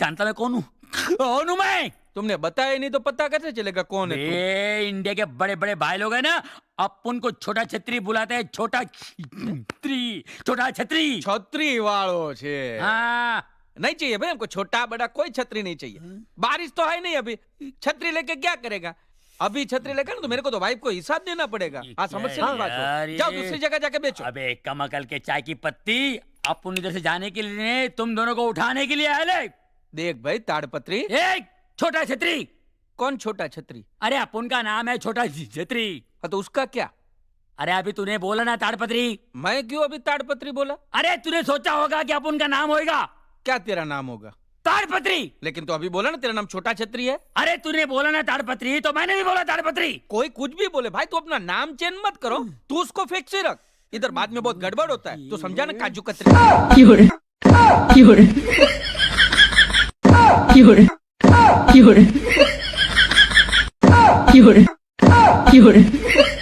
जानता मैं कौन हूँ? कौन हूँ मैं? तुमने बताया नहीं तो पता कैसे चलेगा कौन है तुम? इंडिया के बड़े बड़े भाई लोग हैं ना, अपन को छोटा छतरी बुलाते हैं। छोटा छतरी, छोटा छतरी। छतरी वालों छे। हाँ। नहीं चाहिए भाई हमको छोटा बड़ा कोई छतरी नहीं चाहिए। बारिश तो है नहीं अभी, छतरी लेके क्या करेगा? अभी छतरी लेकर ना तो मेरे को तो वाइफ को हिसाब देना पड़ेगा। हाँ समझ से नहीं बात हो। जाओ दूसरी जगह जाके बेचो। अबे कमकल के चाय की पत्ती, अपन इधर से जाने के लिए, तुम दोनों को उठाने के लिए आए ले। देख भाई ताड़पत्री। एक छोटा छतरी। कौन छोटा छतरी? अरे अपन का नाम है छोटा छतरी। तो उसका क्या? अरे अभी तूने बोला ना ताड़पत्री। मैं क्यों अभी ताड़पत्री बोला? अरे तूने सोचा होगा कि अपन का नाम होगा। क्या तेरा नाम होगा? ताड़पत्री। लेकिन तो अभी बोला ना तेरा नाम छोटा छतरी है। अरे तूने बोला ना ताड़पत्री, तो मैंने भी बोला ताड़पत्री। कोई कुछ भी बोले भाई, तू अपना नाम चेंज मत करो, तू उसको फिक्स ही रख। इधर बाद में बहुत गड़बड़ होता है, तू समझा ना काजू कतरी। Fiore, Fiore, Fiore, Fiore, Fiore, Fiore.